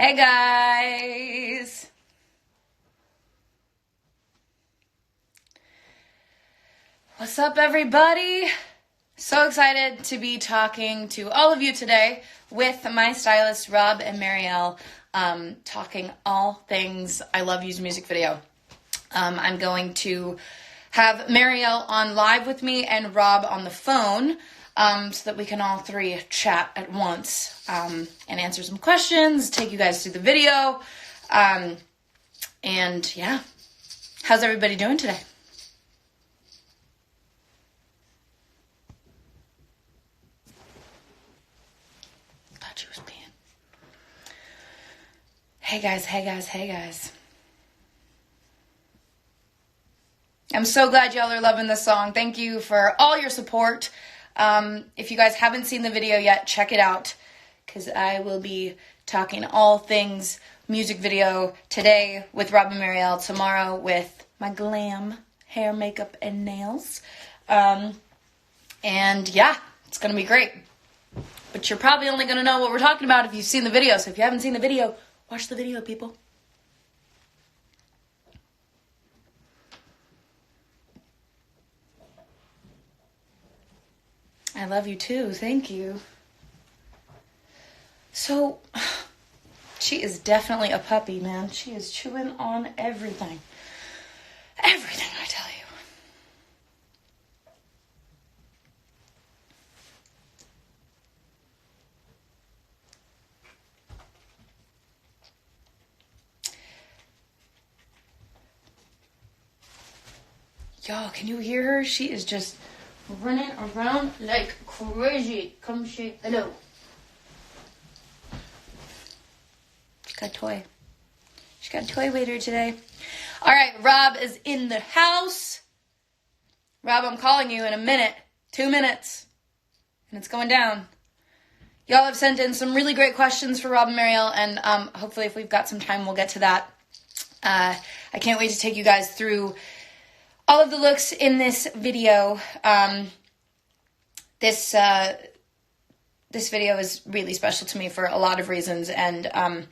Hey guys! What's up everybody? So excited to be talking to all of you today with my stylist Rob and Marielle, talking all things I Love You's music video. I'm going to have Marielle on live with me and Rob on the phone, so that we can all three chat at once, and answer some questions, take you guys through the video, and yeah. How's everybody doing today? Thought she was peeing. Hey guys. I'm so glad y'all are loving this song. Thank you for all your support. If you guys haven't seen the video yet, check it out, because I will be talking all things music video today with Rob and Marielle, tomorrow with my glam hair, makeup, and nails. And yeah, it's going to be great. But you're probably only going to know what we're talking about if you've seen the video. So if you haven't seen the video, watch the video, people. I love you too. Thank you. So, she is definitely a puppy, man. She is chewing on everything. Everything, I tell you. Y'all, can you hear her? She is just running around like crazy. Come say hello. She got a toy. She got a toy with her today. All right, Rob is in the house. Rob, I'm calling you in a minute. 2 minutes. And it's going down. Y'all have sent in some really great questions for Rob and Marielle, and hopefully if we've got some time, we'll get to that. I can't wait to take you guys through all of the looks in this video. This video is really special to me for a lot of reasons, and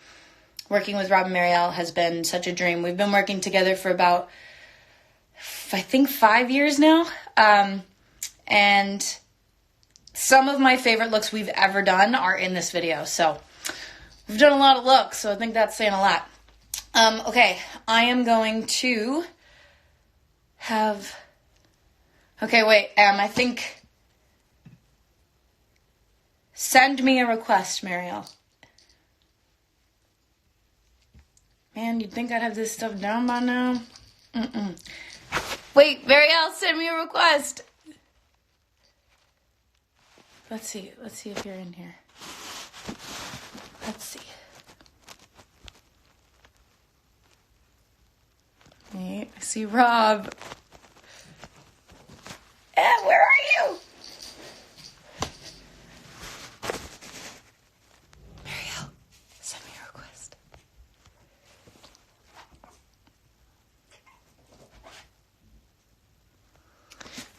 working with Rob and Marielle has been such a dream. We've been working together for about, I think, 5 years now, and some of my favorite looks we've ever done are in this video. So we've done a lot of looks, so I think that's saying a lot. Okay, I am going to have... Okay, wait, I think... Send me a request, Marielle. Man, you'd think I'd have this stuff down by now. Wait, Marielle, send me a request. Let's see if you're in here. Let's see. Wait, I see Rob. Where are you? Marielle, send me a request.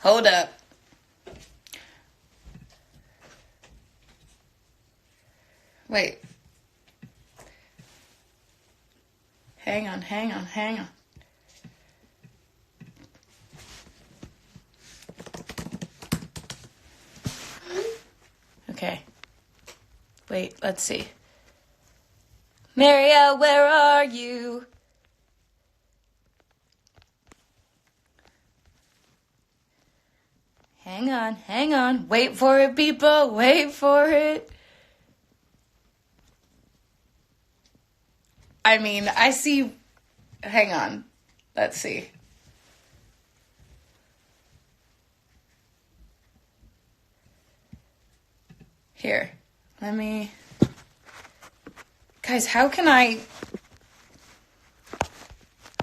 Hold up. Wait. Hang on. Okay. Wait, let's see. Marielle, where are you? Hang on. Wait for it, people. Wait for it. I mean, I see... Hang on. Let's see. Here. Let me... Guys, how can I...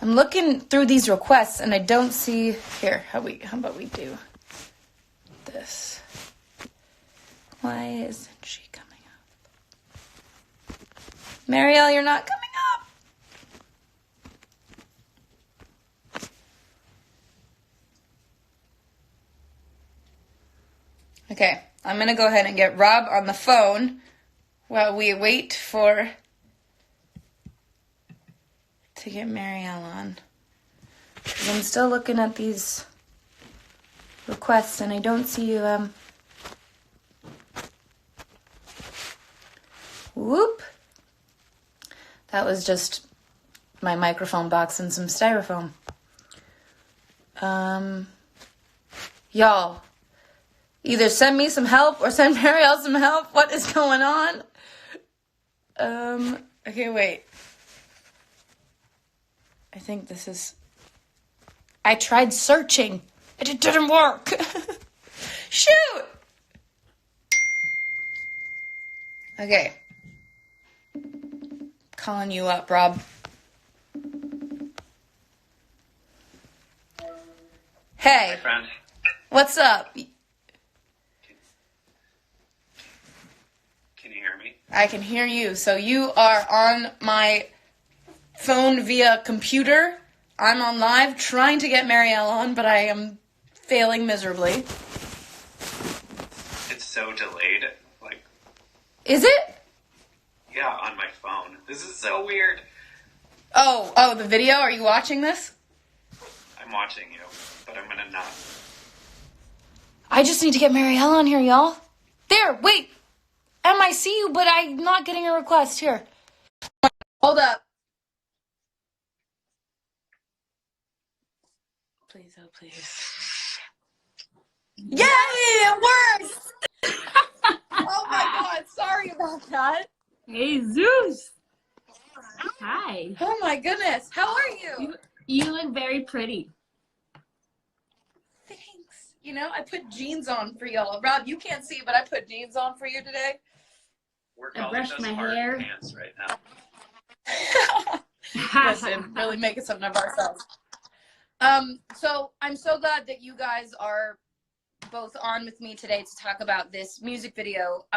I'm looking through these requests and I don't see... Here, how about we do this? Why isn't she coming up? Marielle, you're not coming up. Okay, I'm going to go ahead and get Rob on the phone while we wait for to get Marielle on. 'Cause I'm still looking at these requests and I don't see you. Whoop. That was just my microphone box and some styrofoam. Y'all, either send me some help or send Marielle some help. What is going on? Okay, wait. I think this is... I tried searching. It didn't work. Shoot! Okay. Calling you up, Rob. Hey. Hi, friend. What's up? Can you hear me? I can hear you. So you are on my phone via computer. I'm on live trying to get Marielle on, but I am failing miserably. It's so delayed. Like, Is it? yeah, on my phone. This is so weird. Oh, the video? Are you watching this? I'm watching you, but I'm gonna not. I just need to get Marielle on here, y'all. There, wait. I see you, but I'm not getting a request. Here. Hold up. Please, oh please. Yay, it works! Oh my god, sorry about that. Hey, Zeus. Hi. Oh my goodness, how are you? You look very pretty. Thanks. You know, I put jeans on for y'all. Rob, you can't see, but I put jeans on for you today. We're I calling brushed those my hard hair. pants right now. Listen, really making something of ourselves. So I'm so glad that you guys are both on with me today to talk about this music video.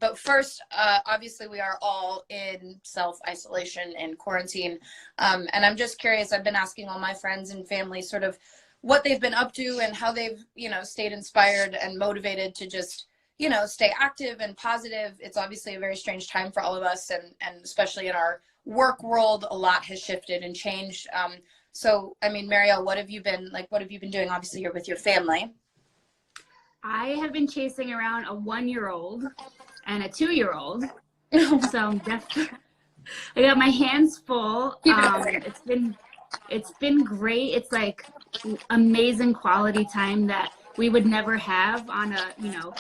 But first, obviously we are all in self-isolation and quarantine. And I'm just curious, I've been asking all my friends and family sort of what they've been up to and how they've, you know, stayed inspired and motivated to just, you know, stay active and positive. It's obviously a very strange time for all of us, and especially in our work world, a lot has shifted and changed. So, I mean, Marielle, what have you been doing? Obviously, you're with your family. I have been chasing around a 1-year-old and a 2-year-old. So I'm definitely, I got my hands full. It's been great. It's like amazing quality time that we would never have on a, you know,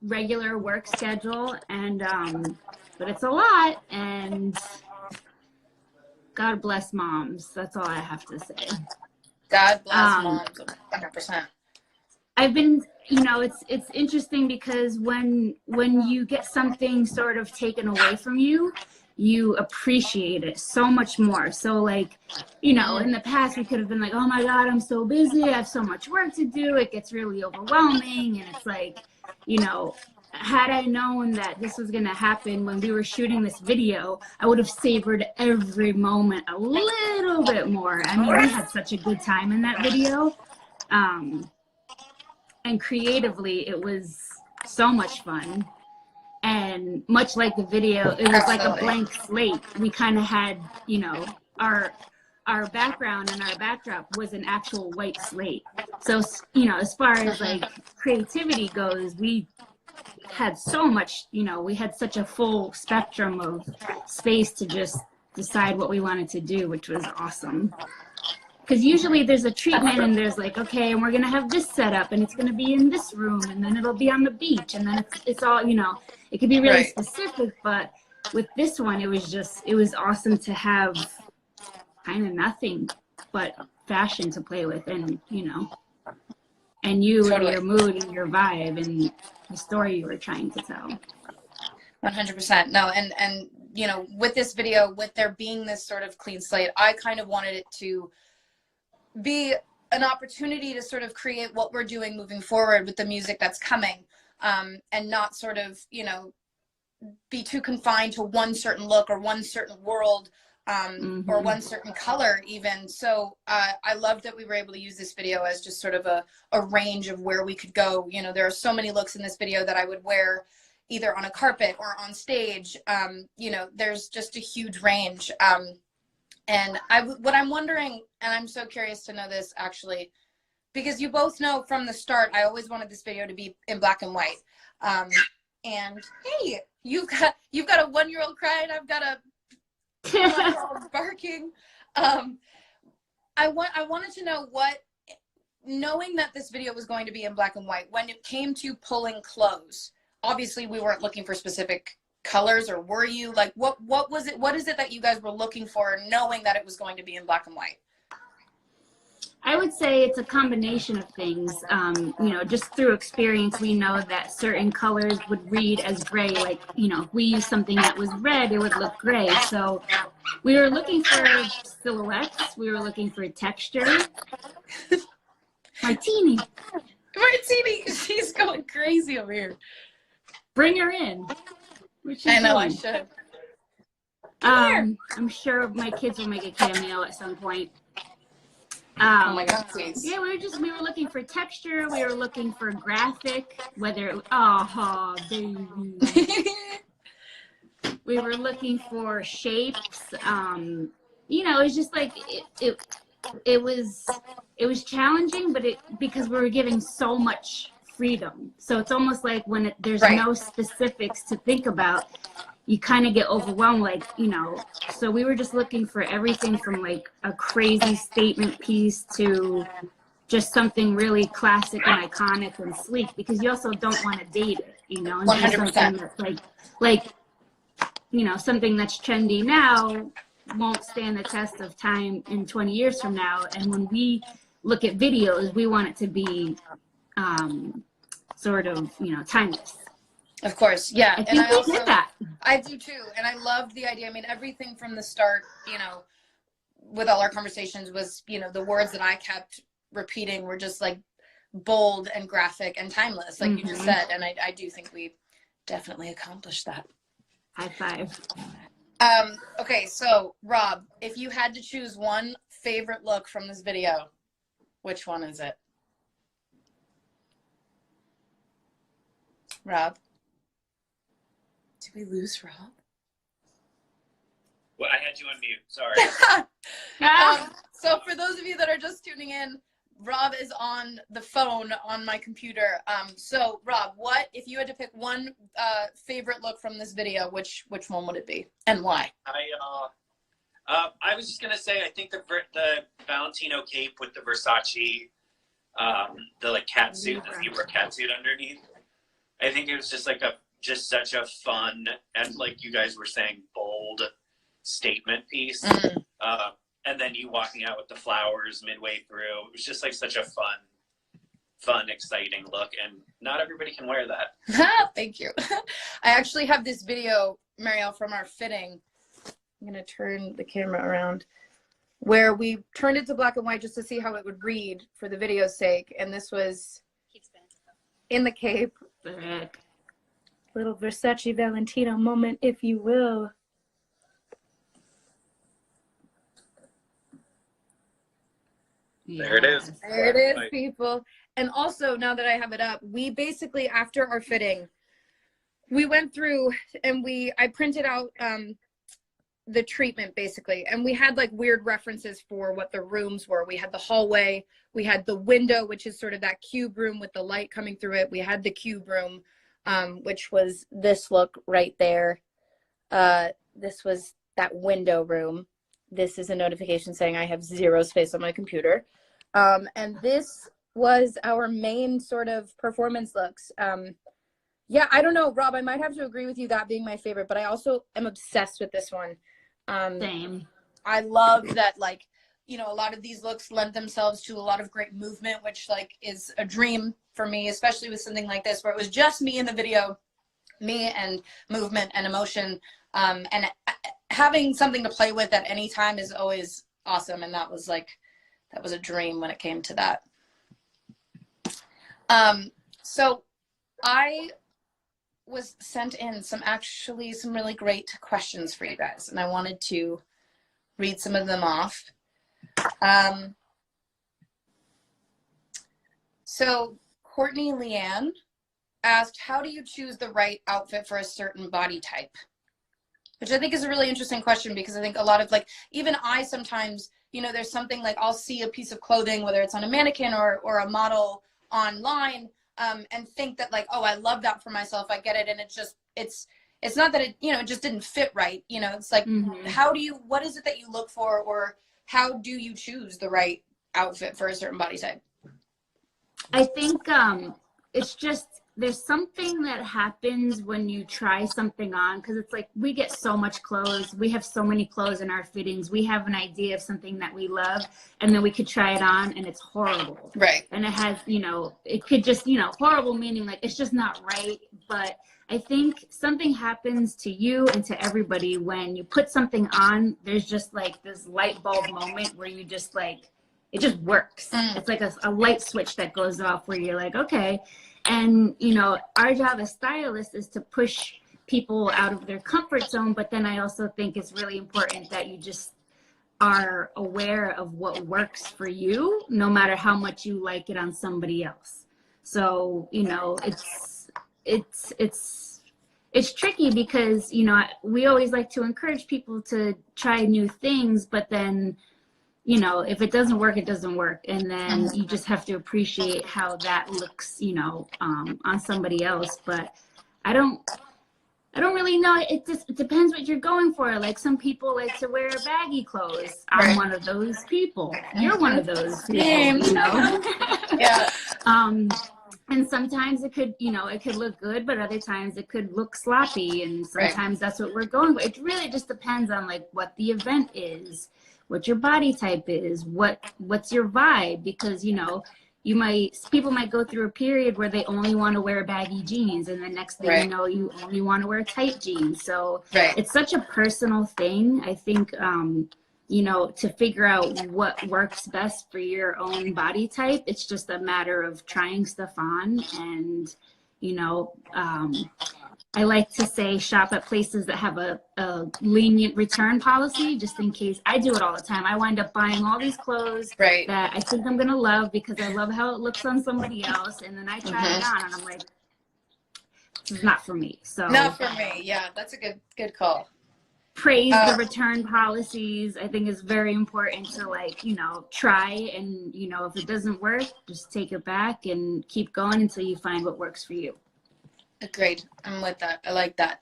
regular work schedule. And but it's a lot, and God bless moms. That's all I have to say. God bless moms, 100%. I've been, you know, it's interesting because when you get something sort of taken away from you, you appreciate it so much more. So like, you know, in the past we could have been like, oh my God, I'm so busy, I have so much work to do. It gets really overwhelming. And it's like, you know, had I known that this was going to happen when we were shooting this video, I would have savored every moment a little bit more. I mean, we had such a good time in that video. And creatively, it was so much fun. And much like the video, it was like a blank slate. We kind of had, you know, our background and our backdrop was an actual white slate. So, you know, as far as like creativity goes, we had so much, you know, we had such a full spectrum of space to just decide what we wanted to do, which was awesome. Because usually there's a treatment and there's like, okay, and we're going to have this set up and it's going to be in this room and then it'll be on the beach. And then it's all, you know, it could be really specific. But with this one, it was awesome to have kind of nothing but fashion to play with, and, you know, and you and your mood and your vibe and the story you were trying to tell. 100%. No, and you know, with this video, with there being this sort of clean slate, I kind of wanted it to be an opportunity to sort of create what we're doing moving forward with the music that's coming, and not sort of, you know, be too confined to one certain look or one certain world, or one certain color even. So I love that we were able to use this video as just sort of a range of where we could go. You know, there are so many looks in this video that I would wear either on a carpet or on stage. You know, there's just a huge range. And what I'm wondering, and I'm so curious to know this actually, because you both know from the start, I always wanted this video to be in black and white. And hey, you've got a 1-year-old crying, I've got a 2-month-old barking. I wanted to know what, knowing that this video was going to be in black and white, when it came to pulling clothes, obviously we weren't looking for specific colors, or were you? Like, what was it? What is it that you guys were looking for, knowing that it was going to be in black and white? I would say it's a combination of things. You know, just through experience, we know that certain colors would read as gray. Like, you know, if we use something that was red, it would look gray. So we were looking for silhouettes. We were looking for texture. Martini, she's going crazy over here. Bring her in. I know, I should. I'm sure my kids will make a cameo at some point. Oh my God, please. Yeah, we were looking for texture. We were looking for graphic, whether it, oh, baby. We were looking for shapes. You know, it's just like it was challenging, but because we were giving so much freedom. So it's almost like when there's no specifics to think about, you kind of get overwhelmed, like, you know. So we were just looking for everything from like a crazy statement piece to just something really classic and iconic and sleek, because you also don't want to date it, you know, and do something that's like, you know, something that's trendy now won't stand the test of time in 20 years from now. And when we look at videos, we want it to be sort of, you know, timeless. Of course, yeah. I think we did that. I do too, and I loved the idea. I mean, everything from the start, you know, with all our conversations was, you know, the words that I kept repeating were just like bold and graphic and timeless, like you just said. And I do think we definitely accomplished that. High five. Okay, so Rob, if you had to choose one favorite look from this video, which one is it? Rob? Did we lose Rob? Well, I had you on mute. Sorry. So for those of you that are just tuning in, Rob is on the phone on my computer. So Rob, what if you had to pick one favorite look from this video? Which one would it be, and why? I was just gonna say, I think the Valentino cape with the Versace, the like cat suit, the zebra cat suit underneath. I think it was just like such a fun, and like you guys were saying, bold statement piece. And then you walking out with the flowers midway through. It was just like such a fun, exciting look, and not everybody can wear that. Thank you. I actually have this video, Marielle, from our fitting. I'm gonna turn the camera around, where we turned it to black and white just to see how it would read for the video's sake. And this was in the cape. Little Versace Valentino moment, if you will. There it is. There it is, people. And also, now that I have it up, we basically, after our fitting, we went through and I printed out the treatment basically. And we had like weird references for what the rooms were. We had the hallway, we had the window, which is sort of that cube room with the light coming through it. We had the cube room, which was this look right there. This was that window room. This is a notification saying I have 0 space on my computer. And this was our main sort of performance looks. Yeah, I don't know, Rob, I might have to agree with you, that being my favorite, but I also am obsessed with this one. Same. I love that, like, you know, a lot of these looks lend themselves to a lot of great movement, which like is a dream for me, especially with something like this, where it was just me in the video, me and movement and emotion. And having something to play with at any time is always awesome. And that was a dream when it came to that. So I was sent in some really great questions for you guys, and I wanted to read some of them off. So Courtney Leanne asked, how do you choose the right outfit for a certain body type? Which I think is a really interesting question, because I think a lot of, like, even I sometimes, you know, there's something like I'll see a piece of clothing, whether it's on a mannequin or a model online, and think that, like, oh, I love that for myself. I get it. And it's just, it's not that it, you know, it just didn't fit right. You know, it's like, what is it that you look for, or how do you choose the right outfit for a certain body type? I think it's just, there's something that happens when you try something on, because it's like we get so much clothes. We have so many clothes in our fittings. We have an idea of something that we love, and then we could try it on and it's horrible. Right. And it has, you know, it could just, you know, horrible meaning like it's just not right. But I think something happens to you and to everybody when you put something on. There's just like this light bulb moment where you just like, it just works. It's like a light switch that goes off where you're like, okay. And, you know, our job as stylists is to push people out of their comfort zone. But then I also think it's really important that you just are aware of what works for you, no matter how much you like it on somebody else. So, you know, it's tricky because, you know, we always like to encourage people to try new things, but then, you know, if it doesn't work, it doesn't work. And then you just have to appreciate how that looks, you know, on somebody else. But I don't really know. It depends what you're going for. Like, some people like to wear baggy clothes. I'm one of those people. You're one of those people, you know? Yeah. And sometimes it could, you know, it could look good, but other times it could look sloppy. And sometimes that's what we're going for. It really just depends on like what the event is, what your body type is, what's your vibe, because, you know, people might go through a period where they only want to wear baggy jeans, and the next thing you know, you only want to wear tight jeans. So it's such a personal thing. I think, you know, to figure out what works best for your own body type, it's just a matter of trying stuff on. And, you know, I like to say shop at places that have a lenient return policy, just in case. I do it all the time. I wind up buying all these clothes that I think I'm going to love because I love how it looks on somebody else. And then I try it on and I'm like, this is not for me. So not for me. Yeah, that's a good call. Praise the return policies. I think is very important to, like, you know, try, and, you know, if it doesn't work, just take it back and keep going until you find what works for you. Agreed. I'm with that. I like that.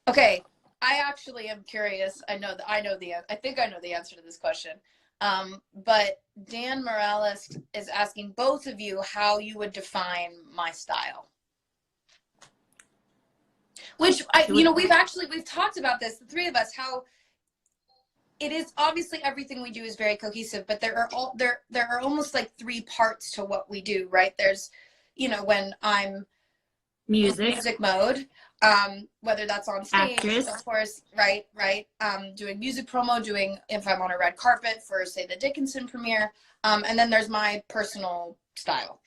Okay. I actually am curious. I think I know the answer to this question. But Dan Morales is asking both of you how you would define my style. Which you know, we've talked about this, the three of us, how it is obviously everything we do is very cohesive, but there are almost like three parts to what we do, right? There's, you know, when I'm music mode, whether that's on stage, actress, of course, right, doing music promo, doing if I'm on a red carpet for, say, the Dickinson premiere, and then there's my personal style,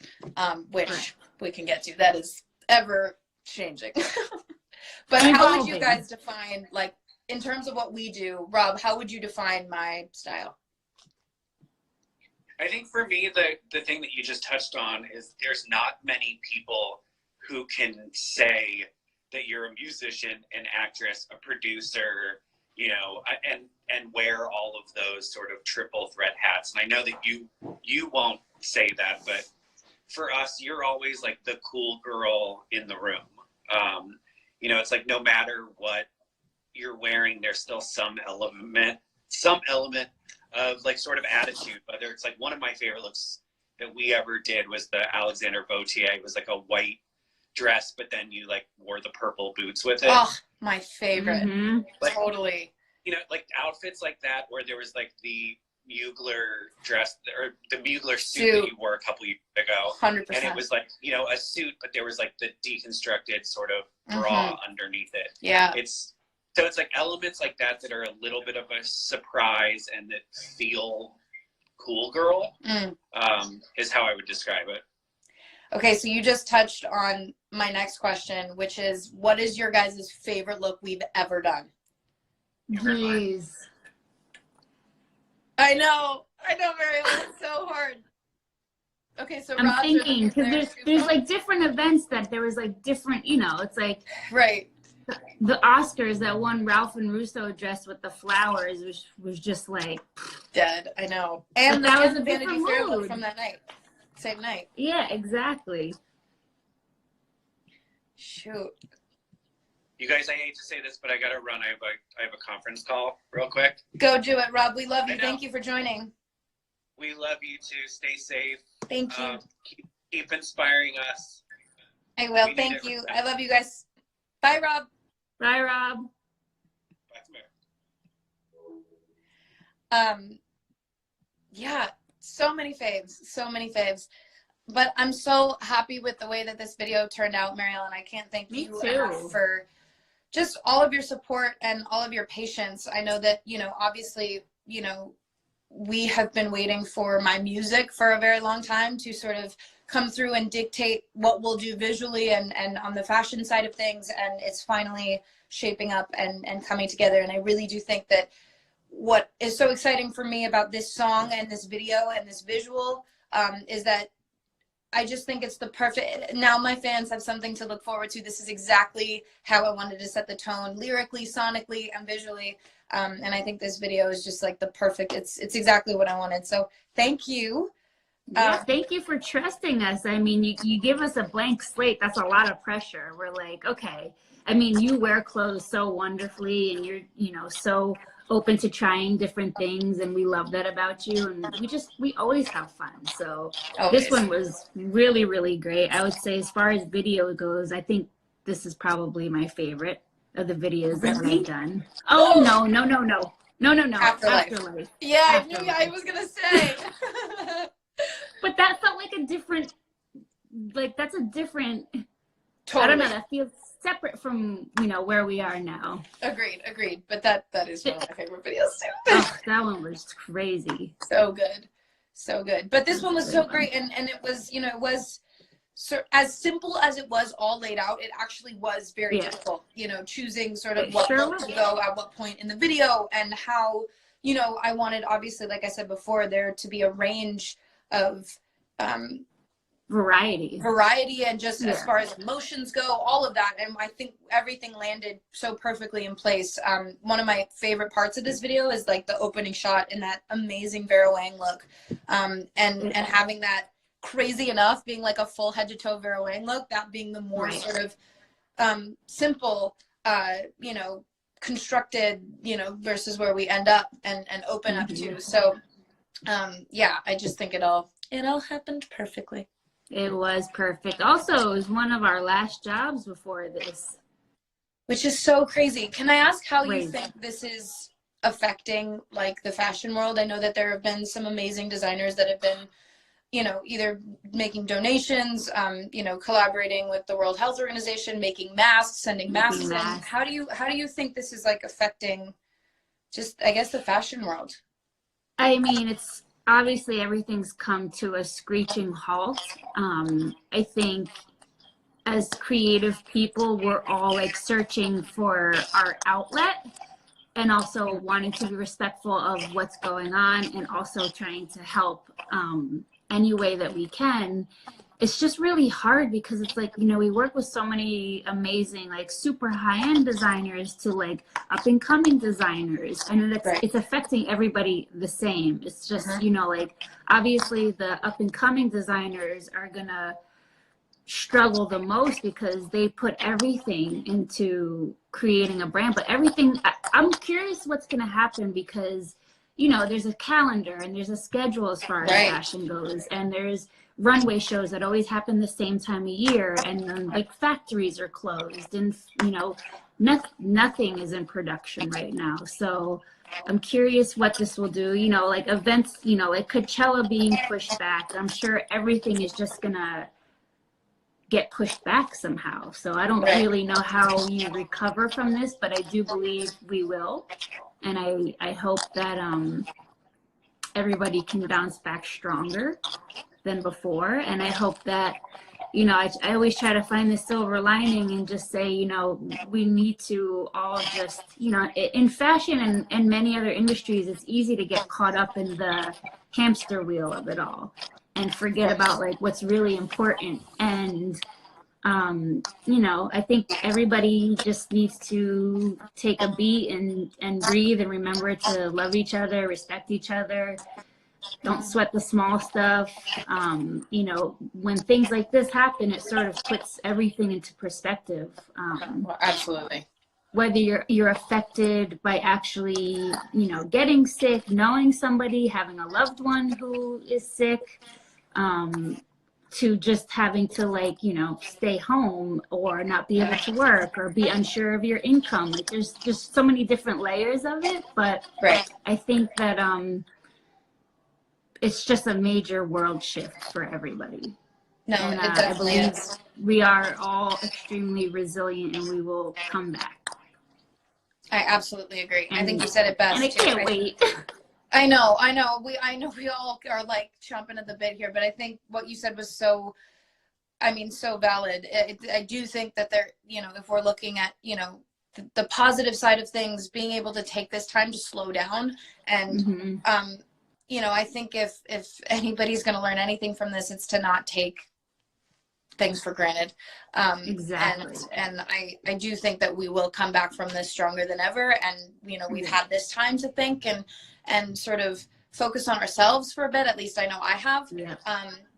which we can get to. That is ever changing. But how would you guys define, like, in terms of what we do? Rob, how would you define my style? I think for me, the thing that you just touched on is there's not many people who can say that you're a musician, an actress, a producer, you know, and wear all of those sort of triple threat hats. And I know that you won't say that, but for us, you're always like the cool girl in the room. You know, it's like no matter what you're wearing, there's still some element of like sort of attitude. Whether it's like one of my favorite looks that we ever did was the Alexander Vautier. It was like a white dress, but then you like wore the purple boots with it. Oh, my favorite. Like, totally. You know, like outfits like that, where there was like the Mugler dress or the Mugler suit that you wore a couple years ago. 100%. And it was like, you know, a suit, but there was like the deconstructed sort of bra underneath it. Yeah. It's like elements like that are a little bit of a surprise and that feel cool girl, is how I would describe it. Okay, so you just touched on my next question, which is, what is your guys' favorite look we've ever done? Jeez. I know, Mary. It's so hard. Okay, so I'm thinking, because there's like different events that there was like different, you know, it's like, right. the Oscars, that one Ralph and Russo dress with the flowers was just like dead. I know. And that was the a Vanity different Fair look mood. from that night. Same night. Yeah, exactly. Shoot. You guys, I hate to say this, but I gotta run. I have a conference call real quick. Go do it, Rob. We love you. I know. Thank you for joining. We love you too. Stay safe. Thank you. Keep inspiring us. I will. Thank you. I love you guys. Bye, Rob. Bye, Rob. Bye, Samara. Yeah, so many faves. But I'm so happy with the way that this video turned out, Marielle, I can't thank Me you too. enough for just all of your support and all of your patience. I know that, you know, obviously, you know, we have been waiting for my music for a very long time to sort of come through and dictate what we'll do visually and on the fashion side of things. And it's finally shaping up and coming together. And I really do think that what is so exciting for me about this song and this video and this visual is that I just think it's the perfect, now my fans have something to look forward to. This is exactly how I wanted to set the tone lyrically, sonically, and visually. And I think this video is just like the perfect, it's exactly what I wanted. So thank you. Yeah, thank you for trusting us. I mean, you give us a blank slate. That's a lot of pressure. We're like, okay. I mean, you wear clothes so wonderfully and you're, you know, so open to trying different things, and we love that about you, and we always have fun. So This one was really, really great. I would say as far as video goes, I think this is probably my favorite of the videos that we've done. Oh no. Afterlife. Yeah, Afterlife. I knew I was gonna say. But that felt like a different, like that's a different, Totally. I don't know, that feels separate from, you know, where we are now. Agreed. But that is one of my favorite videos too. Oh, that one was crazy. So good. But this one was so great, and it was, you know, it was so as simple as it was all laid out. It actually was very difficult, you know, choosing sort of what look to go at what point in the video, and how, you know, I wanted, obviously, like I said before, there to be a range of variety and just as far as emotions go, all of that. And I think everything landed so perfectly in place. One of my favorite parts of this video is like the opening shot in that amazing Vera Wang look, and having that, crazy enough, being like a full head to toe Vera Wang look, that being the more sort of simple, you know, constructed, you know, versus where we end up and open up to. So yeah, I just think it all happened perfectly. It was perfect. Also, it was one of our last jobs before this, which is so crazy. Can I ask how you think this is affecting like the fashion world? I know that there have been some amazing designers that have been, you know, either making donations, you know, collaborating with the World Health Organization, making masks, sending masks in. How do you think this is like affecting just, I guess, the fashion world? I mean, it's obviously everything's come to a screeching halt. I think as creative people, we're all like searching for our outlet, and also wanting to be respectful of what's going on, and also trying to help any way that we can. It's just really hard because it's like, you know, we work with so many amazing, like super high-end designers to like up-and-coming designers. I know that's it's affecting everybody the same. It's just, you know, like obviously the up-and-coming designers are gonna struggle the most because they put everything into creating a brand. But everything, I'm curious what's gonna happen, because, you know, there's a calendar and there's a schedule as far as fashion goes, and there's runway shows that always happen the same time of year, and then like factories are closed, and you know, nothing is in production right now. So I'm curious what this will do. You know, like events, you know, like Coachella being pushed back, I'm sure everything is just gonna get pushed back somehow. So I don't really know how you recover from this, but I do believe we will, and I hope that everybody can bounce back stronger than before. And I hope that, you know, I always try to find the silver lining and just say, you know, we need to all just, you know, in fashion and many other industries, it's easy to get caught up in the hamster wheel of it all and forget about like what's really important. And You know, I think everybody just needs to take a beat and breathe and remember to love each other, respect each other. Don't sweat the small stuff. You know, when things like this happen, it sort of puts everything into perspective. Well, absolutely. Whether you're affected by actually, you know, getting sick, knowing somebody, having a loved one who is sick, to just having to, like, you know, stay home or not be able to work or be unsure of your income. Like, there's just so many different layers of it. But Right. I think that it's just a major world shift for everybody. No, And it definitely I believe is. we are all extremely resilient and we will come back. I absolutely agree. I think And- you said it best. And I too. can't wait. I know. We all are like chomping at the bit here, but I think what you said was so, I mean, so valid. I do think that there, you know, if we're looking at, you know, the positive side of things, being able to take this time to slow down and, you know, I think if anybody's going to learn anything from this, it's to not take things for granted. Exactly. And I do think that we will come back from this stronger than ever. And, you know, we've had this time to think and sort of focus on ourselves for a bit. At least I know I have. Yeah.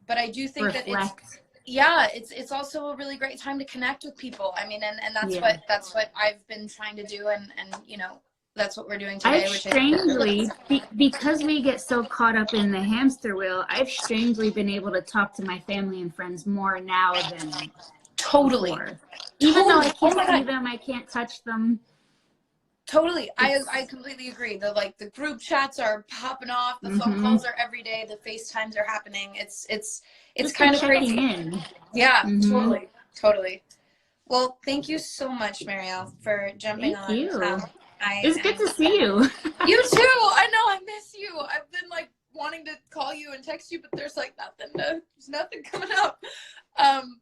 But I do think Reflect. it's also a really great time to connect with people. I mean, and that's what I've been trying to do. And, you know, that's what we're doing today. I've strangely, because we get so caught up in the hamster wheel, I've strangely been able to talk to my family and friends more now than totally before. Even though I can't Oh my see God. them, I can't touch them. Totally. I completely agree. The group chats are popping off, the phone calls are every day, the FaceTimes are happening. It's Just kind of checking crazy. in. Yeah, totally. Well, thank you so much, Marielle, for jumping on. Thank you. I It's good to see you. You too. I know. I miss you. I've been like wanting to call you and text you, but there's like there's nothing coming up.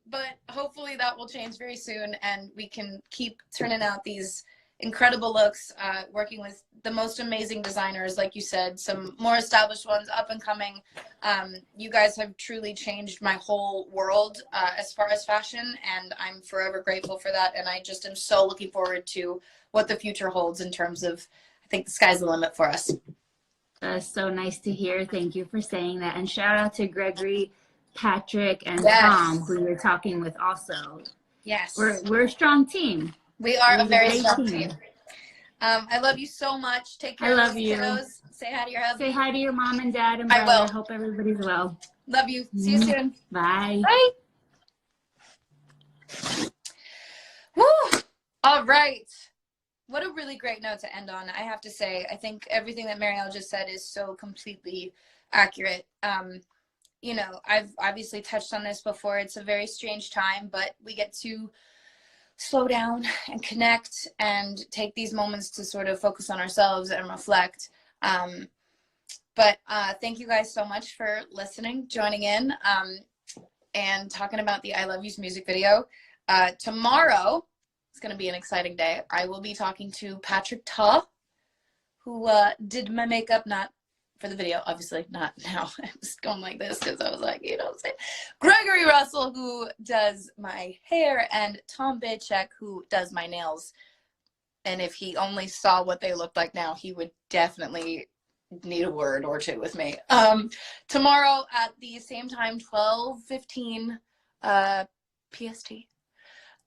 But hopefully that will change very soon, and we can keep turning out these incredible looks, working with the most amazing designers, like you said, some more established ones, up and coming. You guys have truly changed my whole world as far as fashion, and I'm forever grateful for that. And I just am so looking forward to what the future holds in terms of, I think the sky's the limit for us. So nice to hear. Thank you for saying that. And shout out to Gregory, Patrick, and Yes. Tom, who you're talking with also. Yes. We're a strong team. We are a very great strong team. I love you so much. Take care. I love you. Kiddos. Say hi to your hubby. Say hi to your mom and dad and I brother. will. Hope everybody's well. Love you. See you soon. Bye. Bye. Woo! All right. What a really great note to end on. I have to say, I think everything that Marielle just said is so completely accurate. You know, I've obviously touched on this before. It's a very strange time, but we get to slow down and connect and take these moments to sort of focus on ourselves and reflect. But thank you guys so much for listening, joining in, and talking about the I Love Yous music video. Tomorrow, it's going to be an exciting day. I will be talking to Patrick Ta, who did my makeup, not for the video, obviously, not now. I was going like this because I was like, you know what I'm saying? Gregory Russell, who does my hair, and Tom Bachek, who does my nails. And if he only saw what they looked like now, he would definitely need a word or two with me. Tomorrow at the same time, 12:15 PST.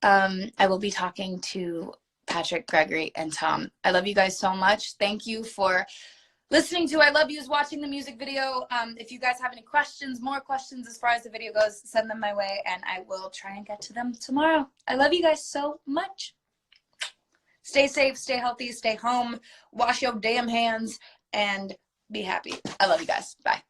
I will be talking to Patrick, Gregory, and Tom. I love you guys so much. Thank you for listening to I Love Yous, watching the music video. If you guys have any questions, more questions as far as the video goes, send them my way, and I will try and get to them tomorrow. I love you guys so much. Stay safe, stay healthy, stay home, wash your damn hands, and be happy. I love you guys. Bye.